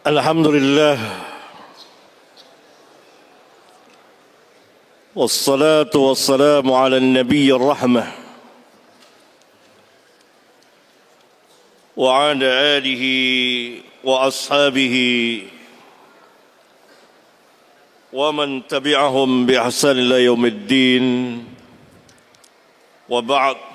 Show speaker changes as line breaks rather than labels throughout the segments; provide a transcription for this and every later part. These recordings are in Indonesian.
Alhamdulillah, wassalatu wassalamu ala nabiyyir rahmah wa ala alihi wa ashabihi wa man tabi'ahum bi ihsan ila yaumiddin wa ba'd.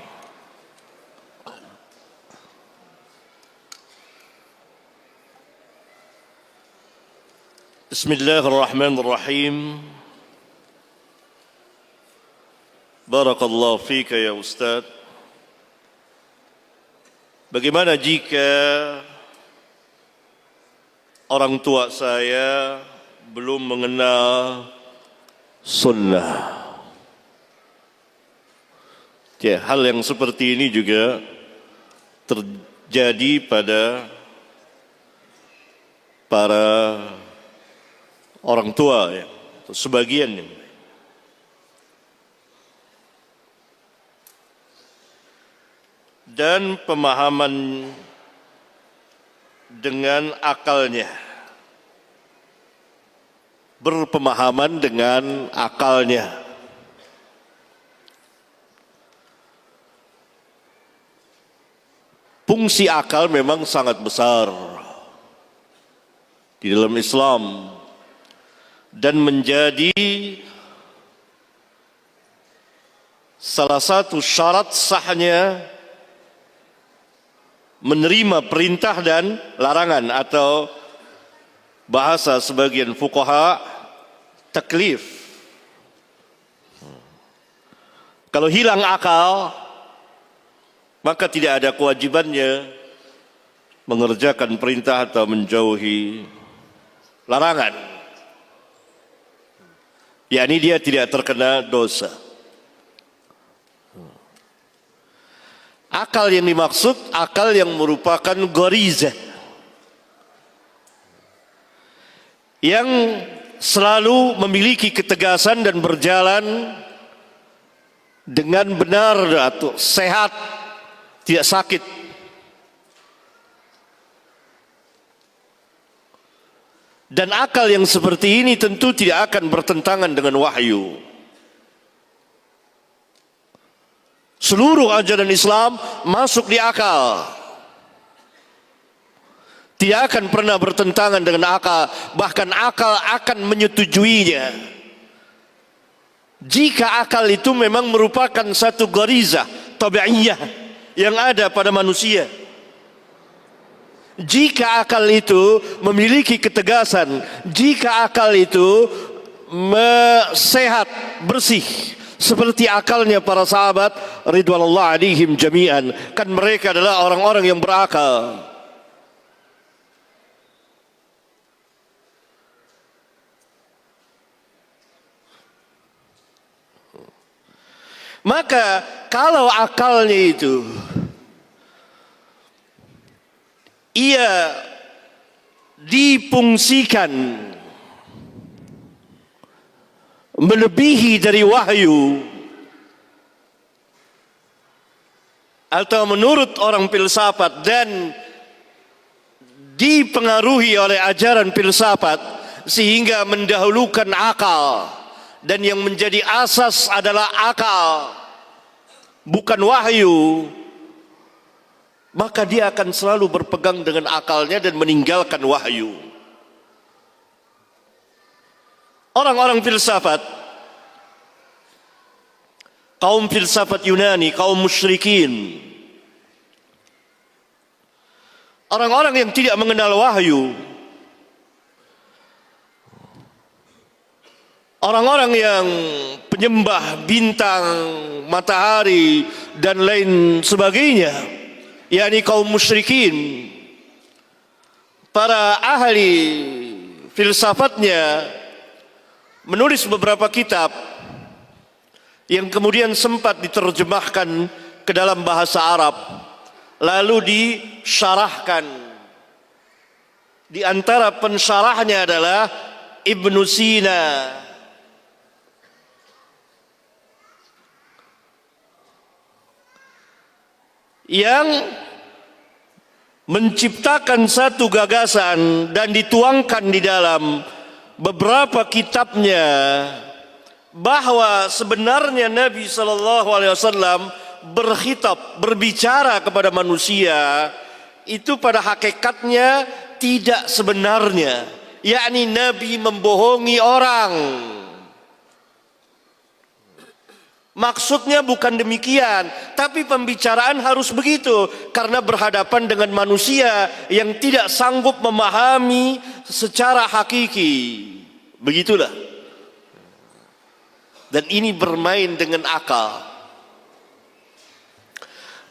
Bismillahirrahmanirrahim. Barakallahu fika ya Ustaz. Bagaimana jika orang tua saya belum mengenal sunnah? Ya, hal yang seperti ini juga terjadi pada para orang tua, ya, sebagian. Dan pemahaman dengan akalnya, berpemahaman dengan akalnya. Fungsi akal memang sangat besar di dalam Islam dan menjadi salah satu syarat sahnya menerima perintah dan larangan, atau bahasa sebagian fuqaha taklif. Kalau hilang akal, maka tidak ada kewajibannya mengerjakan perintah atau menjauhi larangan. yakni dia tidak terkena dosa. Akal yang dimaksud, akal yang merupakan gharizah, yang selalu memiliki ketegasan dan berjalan dengan benar atau sehat, tidak sakit. Dan akal yang seperti ini tentu tidak akan bertentangan dengan wahyu. Seluruh ajaran Islam masuk di akal. Tidak akan pernah bertentangan dengan akal, bahkan akal akan menyetujuinya. Jika akal itu memang merupakan satu gharizah tabi'iyah yang ada pada manusia. Jika akal itu memiliki ketegasan, jika akal itu sehat, bersih, seperti akalnya para sahabat ridwanullah alaihim jami'an, kan mereka adalah orang-orang yang berakal. Maka kalau akalnya itu ia difungsikan melebihi dari wahyu, atau menurut orang filsafat dan dipengaruhi oleh ajaran filsafat sehingga mendahulukan akal, dan yang menjadi asas adalah akal bukan wahyu, maka dia akan selalu berpegang dengan akalnya dan meninggalkan wahyu. Orang-orang filsafat, kaum filsafat Yunani, kaum musyrikin, orang-orang yang tidak mengenal wahyu, orang-orang yang penyembah bintang, matahari dan lain sebagainya, yakni kaum musyrikin, para ahli filsafatnya menulis beberapa kitab yang kemudian sempat diterjemahkan ke dalam bahasa Arab, lalu disyarahkan. Di antara pensyarahnya adalah Ibnu Sina. Yang menciptakan satu gagasan dan dituangkan di dalam beberapa kitabnya bahwa sebenarnya Nabi Shallallahu Alaihi Wasallam berbicara kepada manusia itu pada hakikatnya tidak sebenarnya, yakni Nabi membohongi orang. Maksudnya bukan demikian, tapi pembicaraan harus begitu karena berhadapan dengan manusia yang tidak sanggup memahami secara hakiki. Begitulah. Dan ini bermain dengan akal.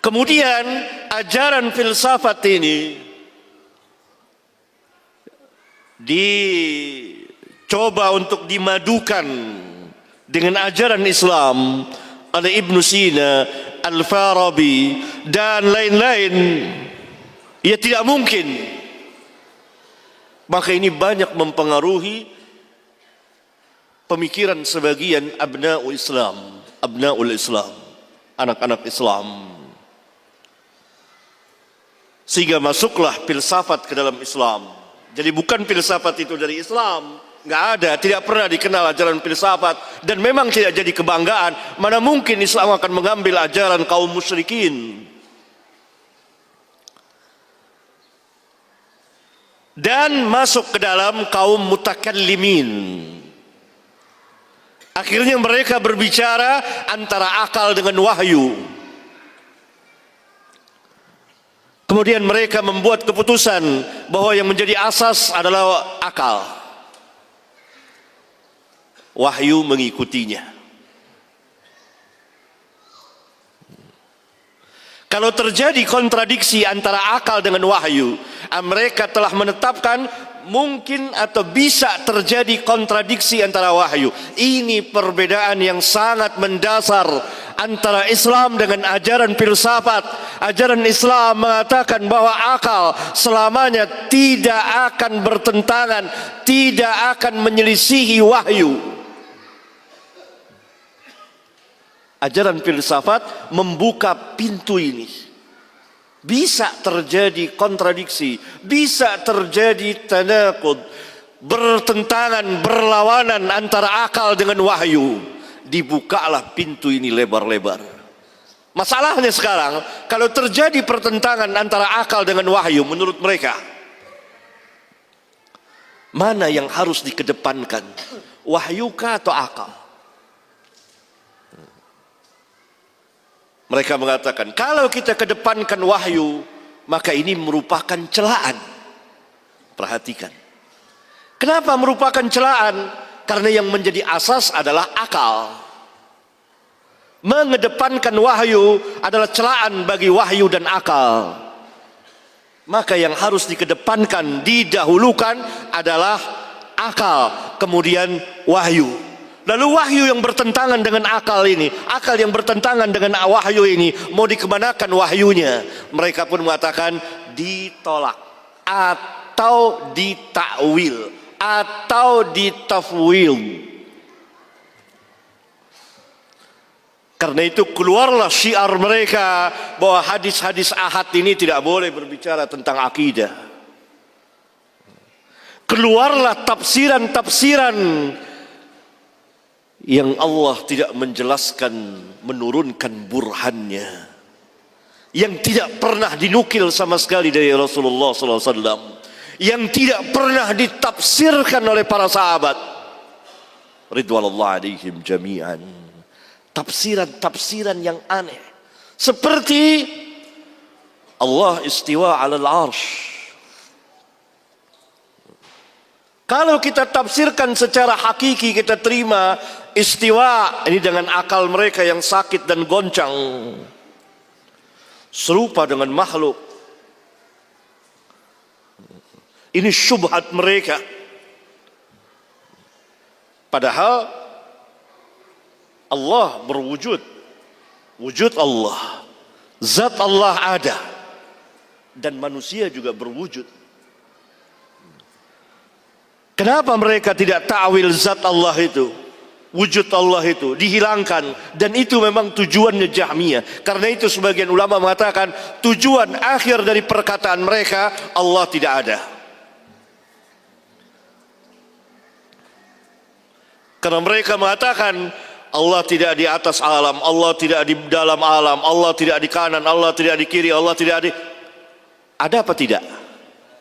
Kemudian ajaran filsafat ini dicoba untuk dimadukan dengan ajaran Islam oleh Ibnu Sina, Al-Farabi dan lain-lain. Ya tidak mungkin. Maka ini banyak mempengaruhi pemikiran sebagian abna'ul Islam, anak-anak Islam. Sehingga masuklah filsafat ke dalam Islam. Jadi bukan filsafat itu dari Islam, nggak ada, tidak pernah dikenal ajaran filsafat, dan memang tidak jadi kebanggaan. Mana mungkin Islam akan mengambil ajaran kaum musyrikin. Dan masuk ke dalam kaum mutakallimin. Akhirnya mereka berbicara antara akal dengan wahyu. Kemudian mereka membuat keputusan bahwa yang menjadi asas adalah akal. Wahyu mengikutinya. Kalau terjadi kontradiksi antara akal dengan wahyu, mereka telah menetapkan mungkin atau bisa terjadi kontradiksi antara wahyu. Ini perbedaan yang sangat mendasar antara Islam dengan ajaran filsafat. Ajaran Islam mengatakan bahwa akal selamanya tidak akan bertentangan, tidak akan menyelisihi wahyu. Ajaran filsafat membuka pintu ini. Bisa terjadi kontradiksi, bisa terjadi tanaqud, bertentangan, berlawanan antara akal dengan wahyu. Dibukalah pintu ini lebar-lebar. Masalahnya sekarang, kalau terjadi pertentangan antara akal dengan wahyu menurut mereka, mana yang harus dikedepankan? Wahyukah atau akal? Mereka mengatakan, kalau kita kedepankan wahyu, maka ini merupakan celaan. Perhatikan. Kenapa merupakan celaan? Karena yang menjadi asas adalah akal. Mengedepankan wahyu adalah celaan bagi wahyu dan akal. Maka yang harus dikedepankan, didahulukan adalah akal, kemudian wahyu. Lalu wahyu yang bertentangan dengan akal ini, akal yang bertentangan dengan wahyu ini, mau dikemanakan wahyunya? Mereka pun mengatakan ditolak atau ditakwil atau ditafwil. Karena itu keluarlah syiar mereka bahwa hadis-hadis ahad ini tidak boleh berbicara tentang akidah. Keluarlah tafsiran-tafsiran yang Allah tidak menjelaskan, menurunkan burhannya, yang tidak pernah dinukil sama sekali dari Rasulullah SAW, yang tidak pernah ditafsirkan oleh para sahabat ridwanullah alaihim jami'an. Tafsiran-tafsiran yang aneh, seperti Allah istiwa 'alal 'arsy. Kalau kita tafsirkan secara hakiki, kita terima istiwa ini dengan akal mereka yang sakit dan goncang, serupa dengan makhluk. Ini syubhat mereka. Padahal Allah berwujud, wujud Allah, zat Allah ada, dan manusia juga berwujud. Kenapa mereka tidak ta'wil zat Allah itu? wujud Allah itu dihilangkan, dan itu memang tujuannya Jahmiyah. Karena itu sebagian ulama mengatakan tujuan akhir dari perkataan mereka Allah tidak ada. Karena mereka mengatakan Allah tidak di atas alam, Allah tidak di dalam alam, Allah tidak di kanan, Allah tidak di kiri, Allah tidak di... Ada apa tidak?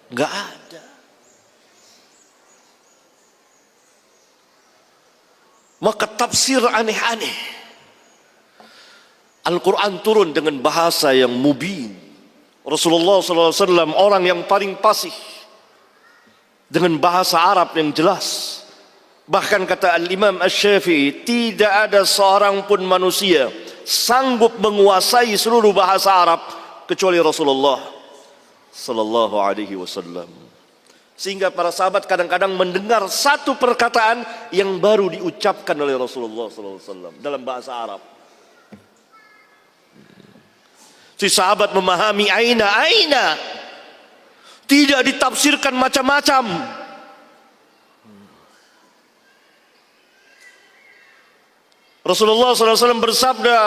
Enggak ada. Maka tafsir aneh-aneh. Al-Quran turun dengan bahasa yang mubin. Rasulullah SAW orang yang paling fasih dengan bahasa Arab yang jelas. Bahkan kata Al-Imam Asy-Syafi'i, tidak ada seorang pun manusia sanggup menguasai seluruh bahasa Arab kecuali Rasulullah sallallahu alaihi wasallam. Sehingga para sahabat kadang-kadang mendengar satu perkataan yang baru diucapkan oleh Rasulullah sallallahu alaihi wasallam dalam bahasa Arab. Si sahabat memahami aina, tidak ditafsirkan macam-macam. Rasulullah SAW bersabda,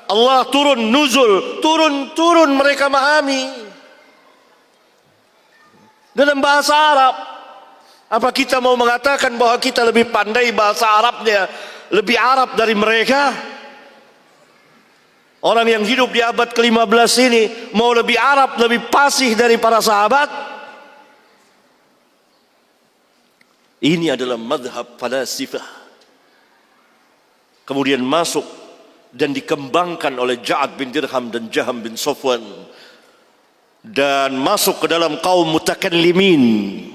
Allah turun, nuzul, turun mereka memahami dalam bahasa Arab. Apa kita mau mengatakan bahwa kita lebih pandai bahasa Arabnya, lebih Arab dari mereka? Orang yang hidup di abad ke-15 ini mau lebih Arab, lebih fasih dari para sahabat? Ini adalah madhab falasifah. Kemudian masuk dan dikembangkan oleh Ja'ad bin Dirham dan Jaham bin Safwan, dan masuk ke dalam kaum mutakallimin,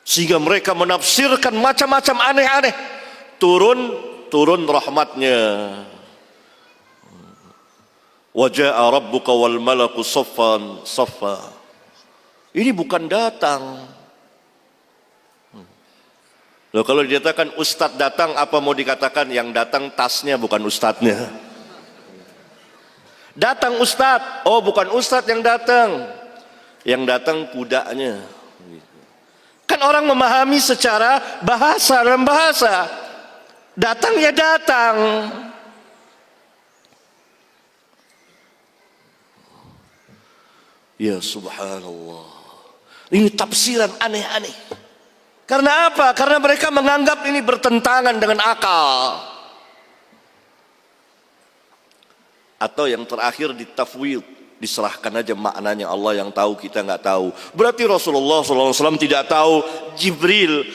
sehingga mereka menafsirkan macam-macam aneh-aneh. Turun rahmatnya. Wa ja'a rabbuka wal malaku saffan saffa. Ini bukan datang. Loh, kalau dikatakan ustadz datang, apa mau dikatakan? Yang datang tasnya, bukan ustadznya. Datang ustadz, oh bukan ustadz yang datang. Yang datang kudanya. Kan orang memahami secara bahasa, dalam bahasa. Datang ya datang. Ya subhanallah. Ini tafsiran aneh-aneh. Karena apa? Karena mereka menganggap ini bertentangan dengan akal. Atau yang terakhir ditafwid, diserahkan aja maknanya, Allah yang tahu, kita nggak tahu. Berarti Rasulullah SAW tidak tahu Jibril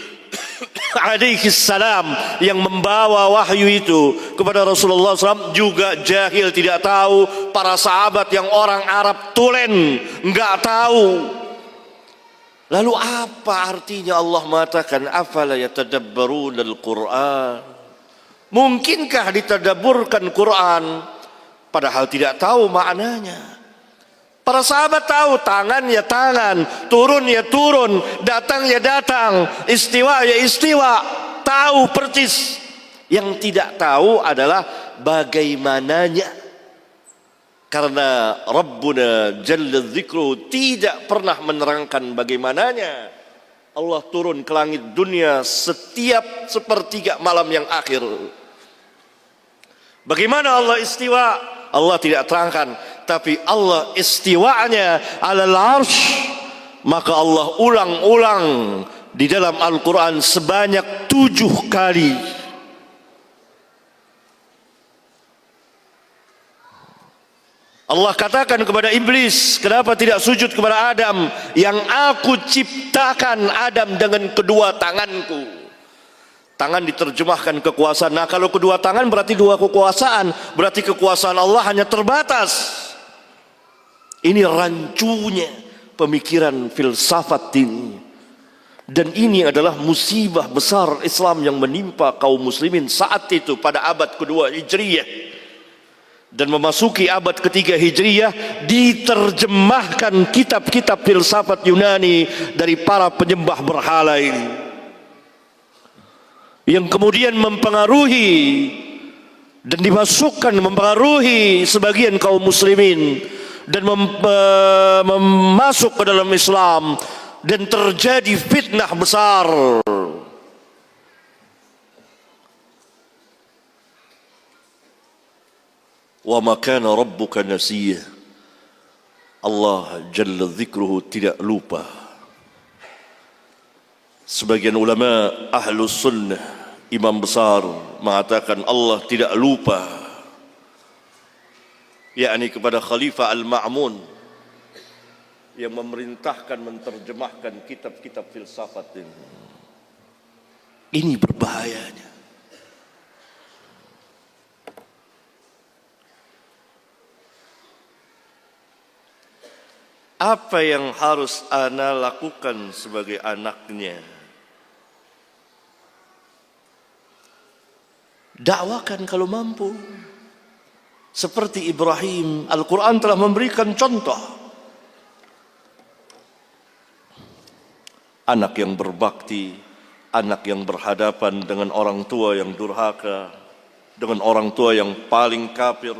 alaihi salam yang membawa wahyu itu kepada Rasulullah SAW juga jahil, tidak tahu. Para sahabat yang orang Arab tulen nggak tahu. Lalu apa artinya Allah mengatakan afala yatadabbaruna al-Qur'an? Mungkinkah ditadabburkan Quran padahal tidak tahu maknanya? Para sahabat tahu, tangan ya tangan, turun ya turun, datang ya datang, istiwa ya istiwa, tahu persis. Yang tidak tahu adalah bagaimananya. Karena Rabbuna Jalla Dzikruhu tidak pernah menerangkan bagaimananya. Allah turun ke langit dunia setiap sepertiga malam yang akhir. Bagaimana Allah istiwa? Allah tidak terangkan. Tapi Allah istiwanya alal arsh, maka Allah ulang-ulang di dalam Al-Quran sebanyak 7 kali. Allah katakan kepada iblis, kenapa tidak sujud kepada Adam yang aku ciptakan Adam dengan kedua tanganku? Tangan diterjemahkan kekuasaan. Nah, kalau kedua tangan berarti dua kekuasaan, berarti kekuasaan Allah hanya terbatas. Ini rancunya pemikiran filsafat ini. Dan ini adalah musibah besar Islam yang menimpa kaum muslimin saat itu pada abad kedua Hijriyah. Dan memasuki abad ketiga Hijriyah, diterjemahkan kitab-kitab filsafat Yunani dari para penyembah berhala ini, yang kemudian mempengaruhi dan dimasukkan mempengaruhi sebagian kaum muslimin dan masuk ke dalam Islam, dan terjadi fitnah besar. Wa ma kana rabbuka nasiya. Allah jalla dzikruhu tidak lupa. Sebagian ulama ahlus sunnah, imam besar mengatakan Allah tidak lupa, yakni kepada Khalifah Al-Ma'mun yang memerintahkan menterjemahkan kitab-kitab filsafat ini. Ini berbahayanya. Apa yang harus ana lakukan sebagai anaknya? Dakwakan kalau mampu. Seperti Ibrahim, Al-Quran telah memberikan contoh. Anak yang berbakti, anak yang berhadapan dengan orang tua yang durhaka, dengan orang tua yang paling kafir,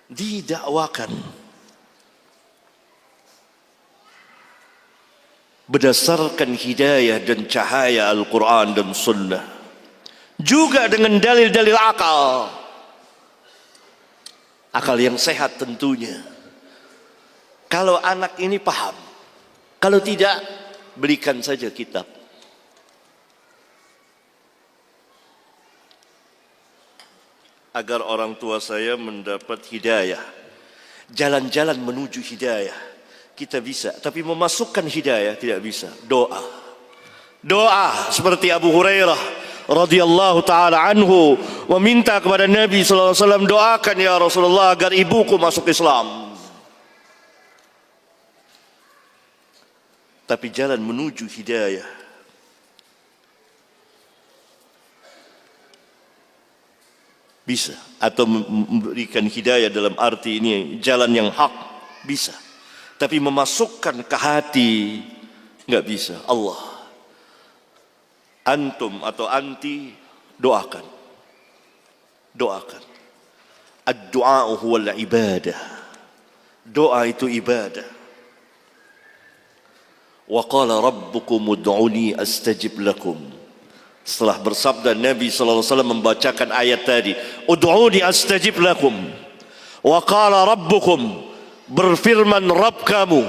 didakwakan berdasarkan hidayah dan cahaya Al-Quran dan Sunnah, juga dengan dalil-dalil akal yang sehat tentunya. Kalau anak ini paham, kalau tidak, berikan saja kitab. Agar orang tua saya mendapat hidayah, jalan-jalan menuju hidayah, kita bisa. Tapi memasukkan hidayah tidak bisa. Doa seperti Abu Hurairah radhiyallahu taala anhu meminta kepada Nabi sallallahu alaihi wasallam, doakan ya Rasulullah agar ibuku masuk Islam. Tapi jalan menuju hidayah bisa, atau memberikan hidayah dalam arti ini jalan yang hak bisa, tapi memasukkan ke hati enggak bisa. Allah, antum atau anti, doakan. Ad-du'a huwal ibadah. Doa itu ibadah. Wa qala rabbukum ud'uni astajib lakum. Setelah bersabda Nabi sallallahu alaihi wasallam membacakan ayat tadi, ud'uni astajib lakum. Wa qala rabbukum, berfirman Rabb kamu,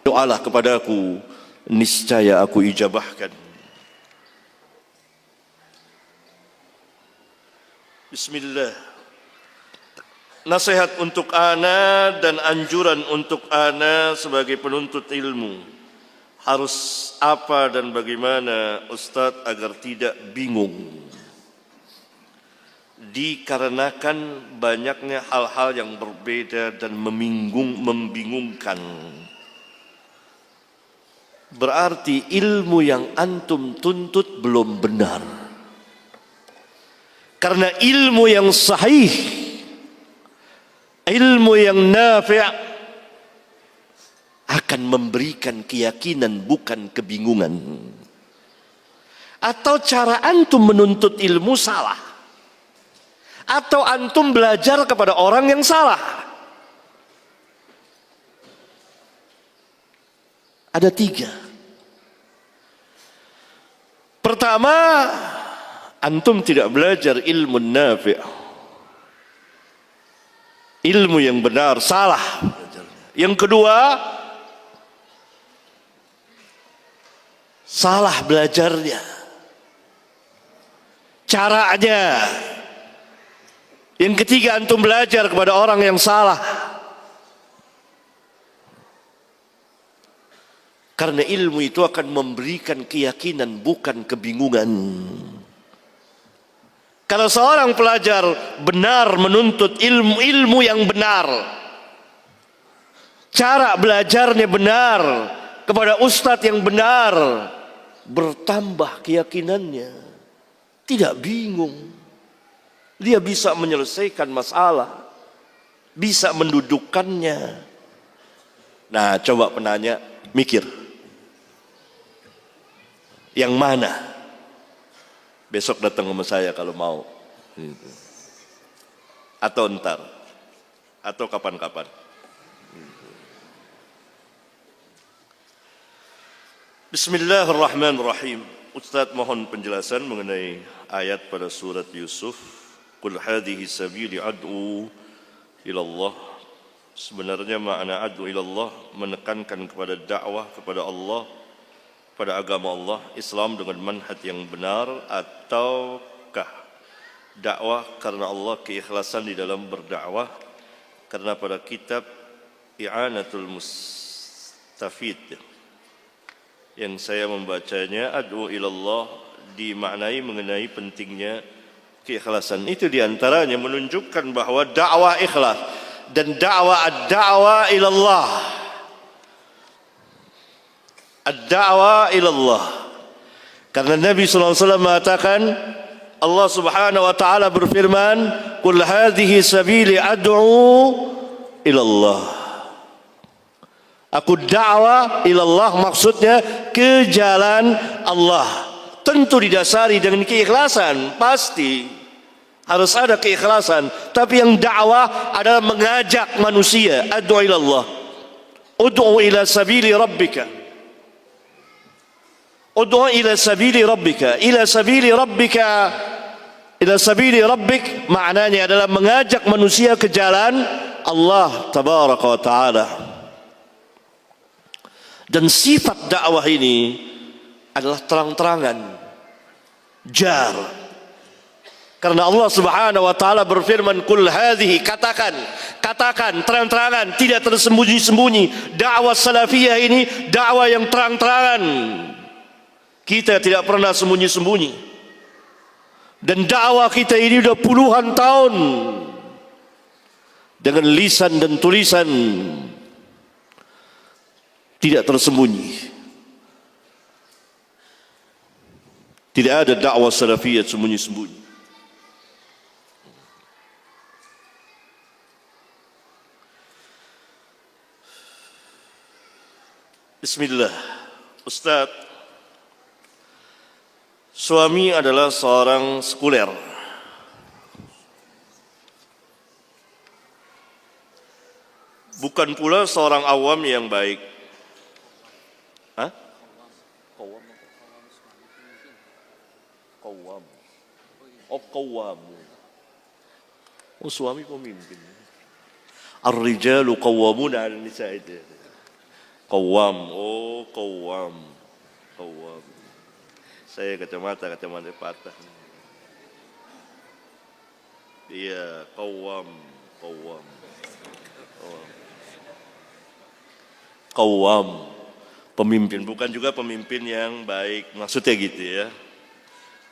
doalah kepadaku, niscaya aku ijabahkan. Bismillah. Nasihat untuk ana dan anjuran untuk ana sebagai penuntut ilmu. Harus apa dan bagaimana Ustadz agar tidak bingung? Dikarenakan banyaknya hal-hal yang berbeda dan membingungkan. Berarti ilmu yang antum tuntut belum benar. Karena ilmu yang sahih, ilmu yang nafi' akan memberikan keyakinan, bukan kebingungan. Atau cara antum menuntut ilmu salah, atau antum belajar kepada orang yang salah. Ada 3. Pertama, antum tidak belajar ilmu nafi', ilmu yang benar, salah. Yang kedua, salah belajarnya, caranya. Yang ketiga, antum belajar kepada orang yang salah. Karena ilmu itu akan memberikan keyakinan, bukan kebingungan. Kalau seorang pelajar benar menuntut ilmu yang benar, cara belajarnya benar, kepada ustadz yang benar, bertambah keyakinannya, tidak bingung. Dia bisa menyelesaikan masalah, bisa mendudukkannya. Nah, coba penanya mikir, yang mana? Besok datang sama saya kalau mau, atau ntar, atau kapan-kapan. Bismillahirrahmanirrahim. Ustaz mohon penjelasan mengenai ayat pada surat Yusuf Qul hadhihi sabili ad'u ila Allah. Sebenarnya makna ad'u ila Allah menekankan kepada dakwah kepada Allah, pada agama Allah, Islam dengan manhaj yang benar, ataukah dakwah karena Allah, keikhlasan di dalam berdakwah. Karena pada kitab I'anatul Mustafid yang saya membacanya, ad'u ilallah dimaknai mengenai pentingnya keikhlasan. Itu diantaranya menunjukkan bahwa dakwah ikhlas dan dakwah ad-da'wah ilallah, ad-da'wah ilallah. Karena Nabi SAW mengatakan, Allah Subhanahu wa taala berfirman, "Qul hadhihi sabili ad'u ilallah." Aku dakwah ilallah, maksudnya ke jalan Allah. Tentu didasari dengan keikhlasan, pasti harus ada keikhlasan. Tapi yang dakwah adalah mengajak manusia, ad'u ilallah. Ud'u ila sabili rabbika. Ud'u ila sabili rabbika. Ila sabili rabbika. Ila sabili rabbik maknanya adalah mengajak manusia ke jalan Allah tabaraka wa taala. Dan sifat dakwah ini adalah terang-terangan, jar. Karena Allah Subhanahu wa taala berfirman, "Qul hadhihi", katakan terang-terangan, tidak tersembunyi-sembunyi. Dakwah salafiyah ini dakwah yang terang-terangan. Kita tidak pernah sembunyi-sembunyi. Dan dakwah kita ini sudah puluhan tahun dengan lisan dan tulisan, tidak tersembunyi. Tidak ada dakwah salafiyah sembunyi-sembunyi. Bismillah. Ustaz, suami adalah seorang sekuler. Bukan pula seorang awam yang baik. Hah? Qawwam. Oh, qawwam. Oh, suami pemimpin. Ar-rijalu qawwamuna 'ala an-nisa'. Qawwam. Oh, qawwam. Qawwam. Saya kacamata patah. Iya, qawwam. Qawwam. Pemimpin, bukan juga pemimpin yang baik, maksudnya gitu ya.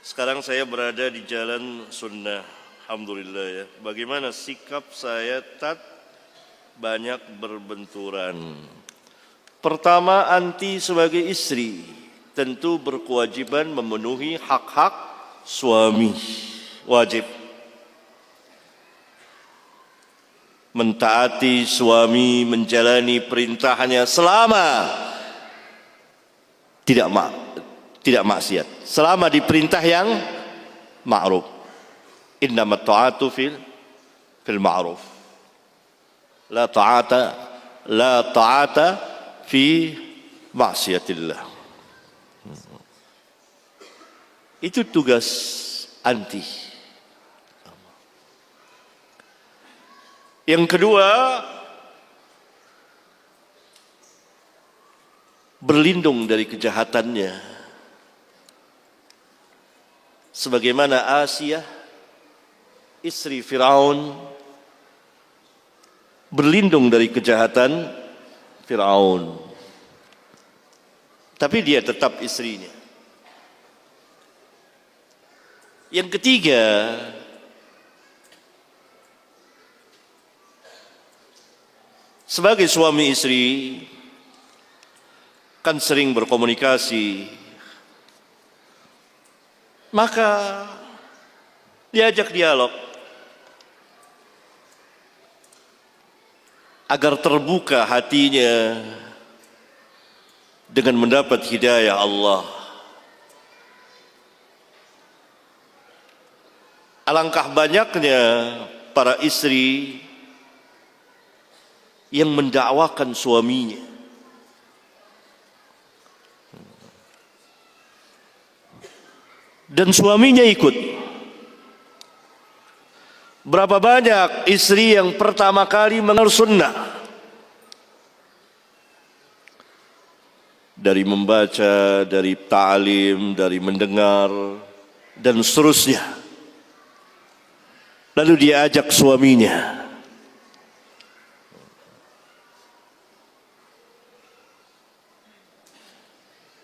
Sekarang saya berada di jalan sunnah, alhamdulillah ya. Bagaimana sikap saya banyak berbenturan. Pertama, anti sebagai istri tentu berkewajiban memenuhi hak-hak suami, wajib mentaati suami, menjalani perintahnya selama tidak maksiat, selama di perintah yang ma'ruf. Innamat ta'atu fil ma'ruf. La ta'ata fi maksiatillah. Itu tugas anti. Yang kedua, berlindung dari kejahatannya. Sebagaimana Asiyah, istri Firaun, berlindung dari kejahatan Firaun. Tapi dia tetap istrinya. Yang ketiga, sebagai suami istri kan sering berkomunikasi, maka diajak dialog agar terbuka hatinya dengan mendapat hidayah Allah. Alangkah banyaknya para istri yang mendakwakan suaminya, dan suaminya ikut. Berapa banyak istri yang pertama kali mengenal sunnah, dari membaca, dari ta'lim, dari mendengar, dan seterusnya. Lalu dia ajak suaminya.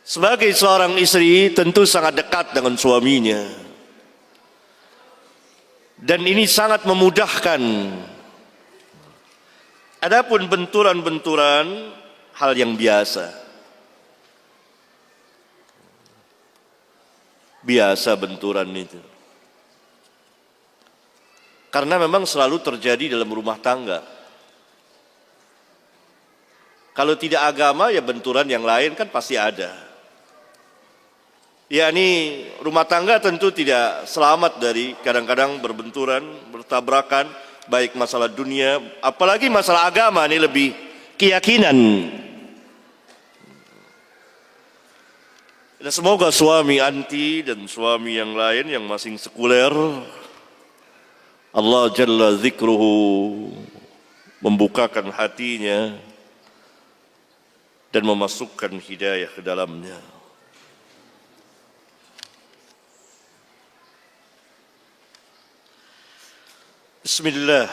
Sebagai seorang istri tentu sangat dekat dengan suaminya. Dan ini sangat memudahkan. Adapun benturan-benturan hal yang biasa. Biasa benturan itu. Karena memang selalu terjadi dalam rumah tangga. Kalau tidak agama ya benturan yang lain kan pasti ada. Ya ini rumah tangga tentu tidak selamat dari kadang-kadang berbenturan, bertabrakan, baik masalah dunia, apalagi masalah agama ini lebih keyakinan. Dan semoga suami anti dan suami yang lain yang masing sekuler, Allah Jalla Zikruhu membukakan hatinya dan memasukkan hidayah ke dalamnya. Bismillah.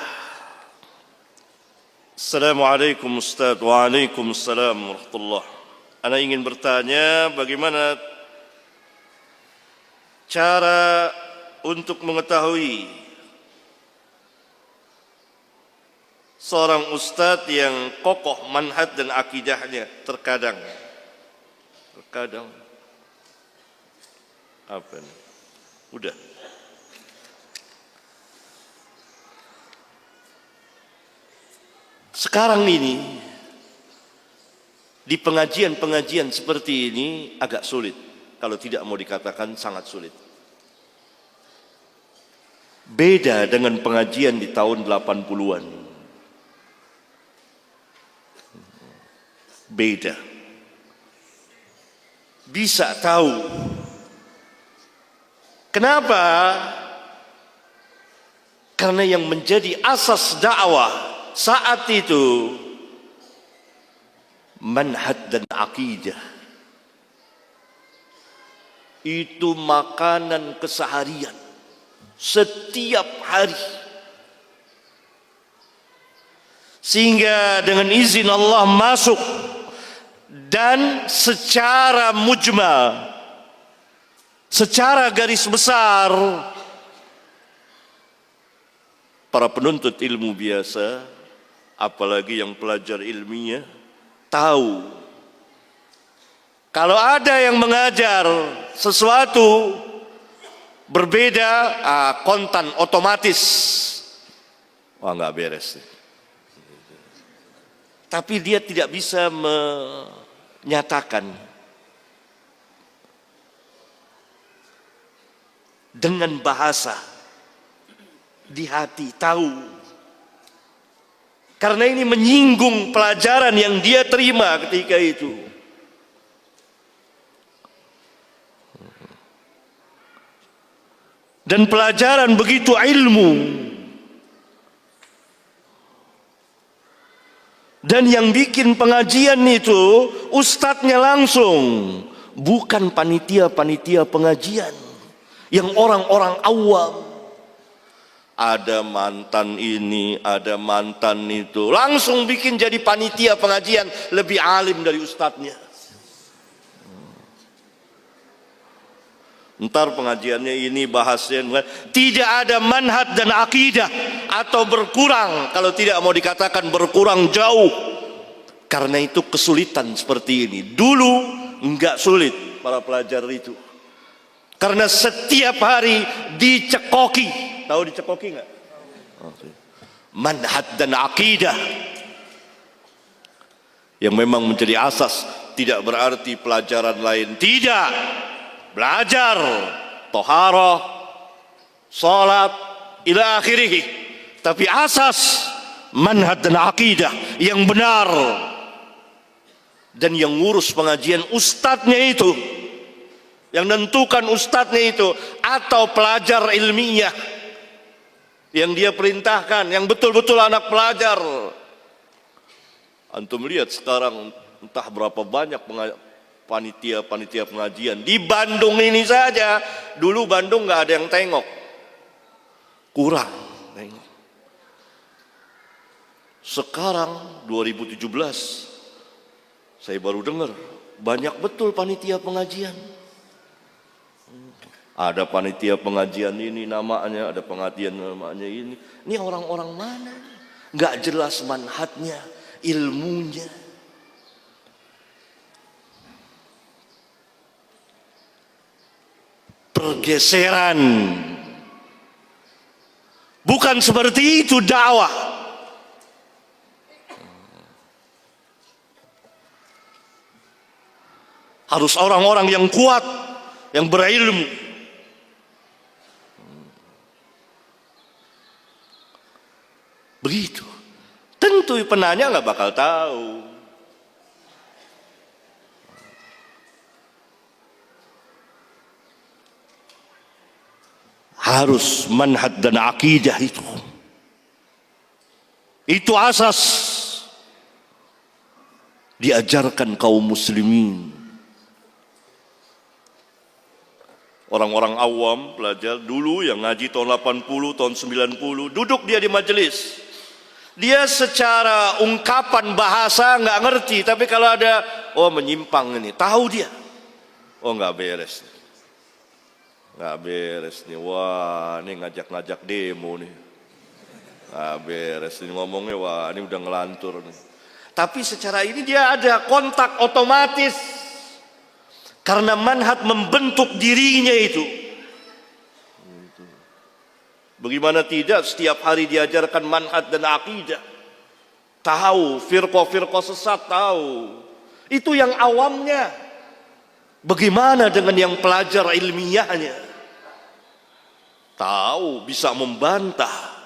Assalamualaikum Ustaz. Waalaikumsalam warahmatullah. Ana ingin bertanya bagaimana cara untuk mengetahui seorang ustadz yang kokoh manhaj dan akidahnya terkadang apa nih? Udah. Sekarang ini di pengajian-pengajian seperti ini agak sulit, kalau tidak mau dikatakan sangat sulit. Beda dengan pengajian di tahun 80-an. Beda. Bisa tahu. Kenapa? Karena yang menjadi asas dakwah saat itu manhaj dan akidah. Itu makanan keseharian setiap hari. Sehingga dengan izin Allah masuk dan secara mujmal, secara garis besar, para penuntut ilmu biasa, apalagi yang pelajar ilmiah, tahu kalau ada yang mengajar sesuatu berbeda, kontan otomatis, wah nggak beres. Tapi dia tidak bisa menyatakan dengan bahasa di hati, tahu. Karena ini menyinggung pelajaran yang dia terima ketika itu. Dan pelajaran begitu ilmu. Dan yang bikin pengajian itu ustadznya langsung, bukan panitia-panitia pengajian yang orang-orang awam. Ada mantan ini, ada mantan itu, langsung bikin jadi panitia pengajian, lebih alim dari ustadznya. Ntar pengajiannya ini bahasnya tidak ada manhaj dan akidah, atau berkurang, kalau tidak mau dikatakan berkurang jauh. Karena itu kesulitan seperti ini. Dulu enggak sulit para pelajar itu, karena setiap hari dicekoki. Tahu dicekoki enggak? Manhaj dan akidah yang memang menjadi asas. Tidak berarti pelajaran lain tidak. Belajar toharoh, salat, ila akhirih. Tapi asas manhaj dan akidah yang benar. Dan yang ngurus pengajian ustadznya itu, yang nentukan ustadznya itu, atau pelajar ilmiah yang dia perintahkan, yang betul-betul anak pelajar. Antum lihat sekarang entah berapa banyak panitia pengajian di Bandung ini saja. Dulu Bandung nggak ada yang tengok, kurang tengok. Sekarang 2017 saya baru dengar banyak betul panitia pengajian. Ada panitia pengajian ini namanya, ada pengajian namanya ini. Ini orang-orang mana? Nggak jelas manhajnya, ilmunya. Pergeseran. Bukan seperti itu dakwah. Harus orang-orang yang kuat, yang berilmu. Begitu. Tentu penanya nggak bakal tahu. Harus manhaj dan akidah itu. Itu asas diajarkan kaum muslimin. Orang-orang awam pelajar dulu yang ngaji tahun 80, tahun 90, duduk dia di majelis. Dia secara ungkapan bahasa nggak ngerti, tapi kalau ada menyimpang ini, tahu dia. Nggak beres, nggak beres nih. Wah, ini ngajak-ngajak demo nih, nggak beres ini ngomongnya. Wah, ini udah ngelantur nih. Tapi secara ini dia ada kontak otomatis karena manhaj membentuk dirinya itu. Bagaimana tidak setiap hari diajarkan manhaj dan akidah. Tahu firqah-firqah sesat, tahu. Itu yang awamnya. Bagaimana dengan yang pelajar ilmiahnya? Tahu, bisa membantah.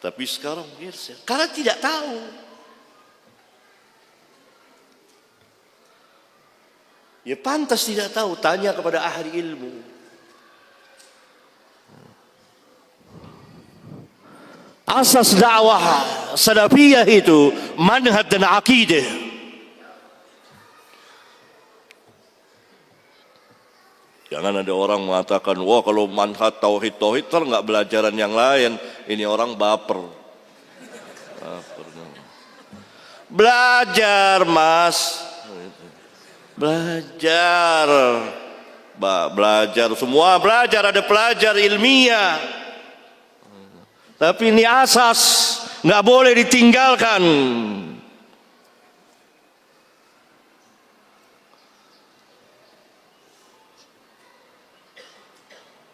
Tapi sekarang karena tidak tahu. Ya pantas tidak tahu, tanya kepada ahli ilmu. Asas dakwah salafiyah itu manhaj dan akidah. Jangan ada orang mengatakan, wah kalau manhaj tauhid ntar nggak belajaran yang lain. Ini orang baper. Belajar mas. Belajar semua belajar, ada pelajar ilmiah, tapi ini asas nggak boleh ditinggalkan.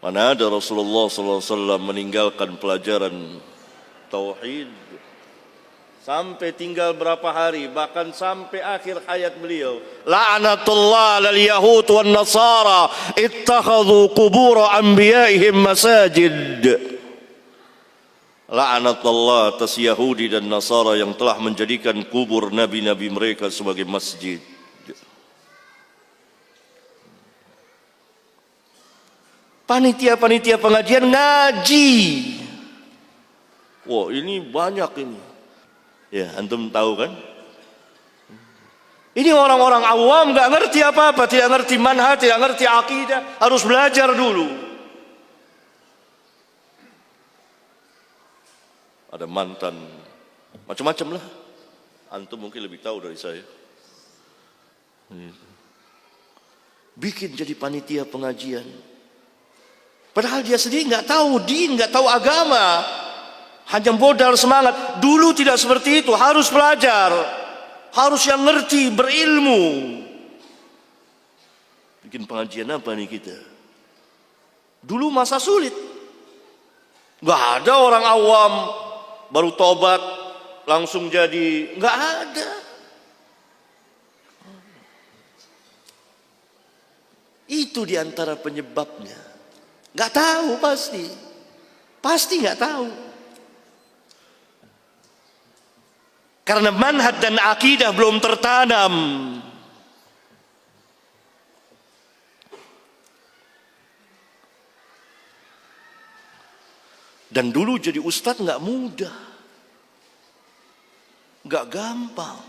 Mana ada Rasulullah SAW meninggalkan pelajaran tauhid sampai tinggal berapa hari, bahkan sampai akhir hayat beliau. La'natullah lal yahud wan nasara ittakhadhu qubur anbiya'ihim masajid. La'natullah atas Yahudi dan Nasara yang telah menjadikan kubur nabi-nabi mereka sebagai masjid. Panitia-panitia pengajian ngaji. Wah, ini banyak ini. Ya, antum tahu kan? Ini orang-orang awam nggak ngerti apa-apa, tidak ngerti manhaj, tidak ngerti akidah, harus belajar dulu. Ada mantan, macam-macam lah. Antum mungkin lebih tahu dari saya. Bikin jadi panitia pengajian. Padahal dia sendiri nggak tahu din, nggak tahu agama. Hanya modal semangat. Dulu tidak seperti itu, harus belajar, harus yang ngerti, berilmu. Bikin pengajian apa nih kita? Dulu masa sulit, nggak ada orang awam baru tobat langsung jadi, nggak ada. Itu diantara penyebabnya. Nggak tahu pasti nggak tahu. Karena manhaj dan akidah belum tertanam. Dan dulu jadi ustadz nggak mudah, nggak gampang,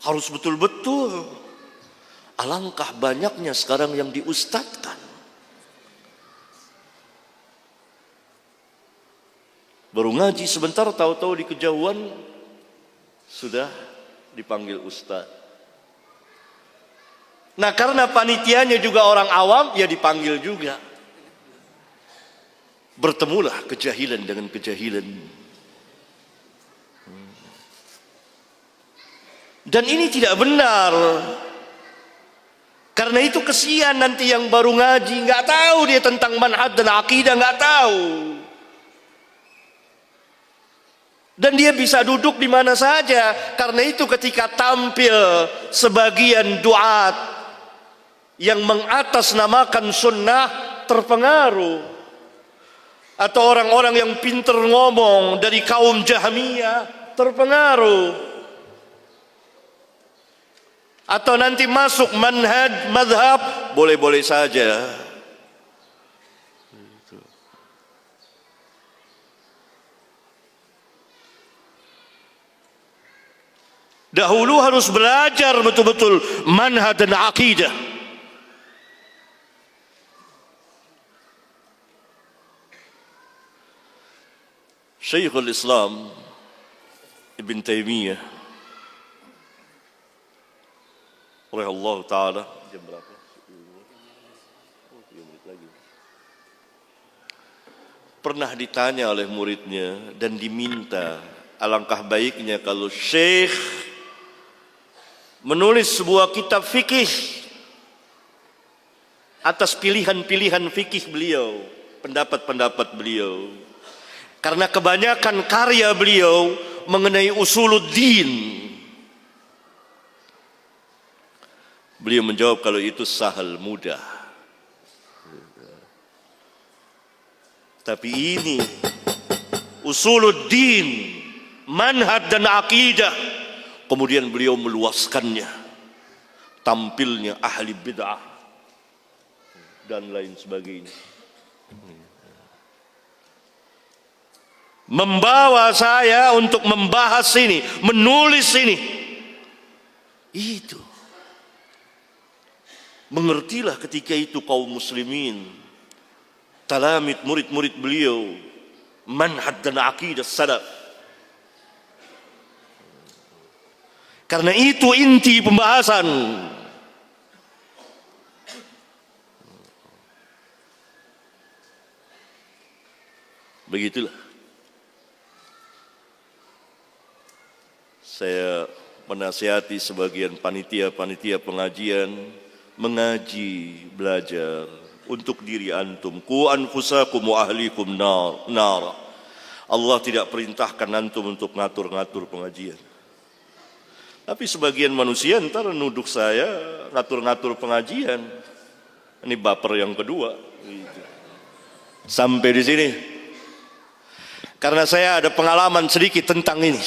harus betul-betul. Alangkah banyaknya sekarang yang diustadkan. Baru ngaji sebentar, tahu-tahu di kejauhan sudah dipanggil ustadz. Nah, karena panitianya juga orang awam, ya dipanggil juga. Bertemulah kejahilan dengan kejahilan. Dan ini tidak benar. Karena itu kesian nanti yang baru ngaji, nggak tahu dia tentang manhaj dan akidah, nggak tahu. Dan dia bisa duduk di mana saja. Karena itu ketika tampil sebagian duat yang mengatasnamakan sunnah terpengaruh, atau orang-orang yang pintar ngomong dari kaum Jahmiyah terpengaruh, atau nanti masuk manhaj madhab, boleh-boleh saja. Dahulu harus belajar betul-betul manhaj dan akidah. Syekhul Islam Ibn Taimiyah rahimahullah ta'ala, jam berapa? 3 menit lagi. Pernah ditanya oleh muridnya dan diminta, alangkah baiknya kalau Syekh menulis sebuah kitab fikih atas pilihan-pilihan fikih beliau, pendapat-pendapat beliau. Karena kebanyakan karya beliau mengenai usuluddin. Beliau menjawab, kalau itu sahal, mudah. Tapi ini usuluddin, manhaj dan akidah. Kemudian beliau meluaskannya, tampilnya ahli bid'ah dan lain sebagainya. Membawa saya untuk membahas ini, menulis ini. Itu. Mengertilah ketika itu kaum muslimin, talamid, murid-murid beliau, manhaj dan akidah salaf. Karena itu inti pembahasan. Begitulah. Saya menasihati sebagian panitia-panitia pengajian, mengaji, belajar untuk diri antum. Qu anfusakum wa ahlikum nar. Allah tidak perintahkan antum untuk ngatur-ngatur pengajian. Tapi sebagian manusia ntar nuduh saya ngatur-ngatur pengajian. Ini baper yang kedua. Sampai di sini. Karena saya ada pengalaman sedikit tentang ini.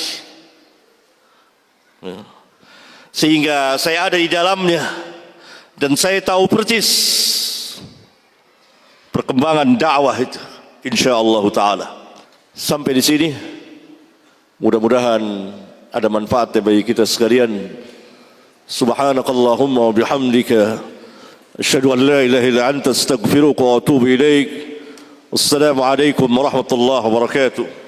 Sehingga saya ada di dalamnya dan saya tahu persis perkembangan dakwah itu, insyaallah taala. Sampai di sini, mudah-mudahan ada manfaatnya bagi kita sekalian. Subhanakallahumma wa bihamdika, asyhadu an la ilaha illa anta, astaghfiruka wa atubu ilaik. Wassalamu alaikum warahmatullahi wabarakatuh.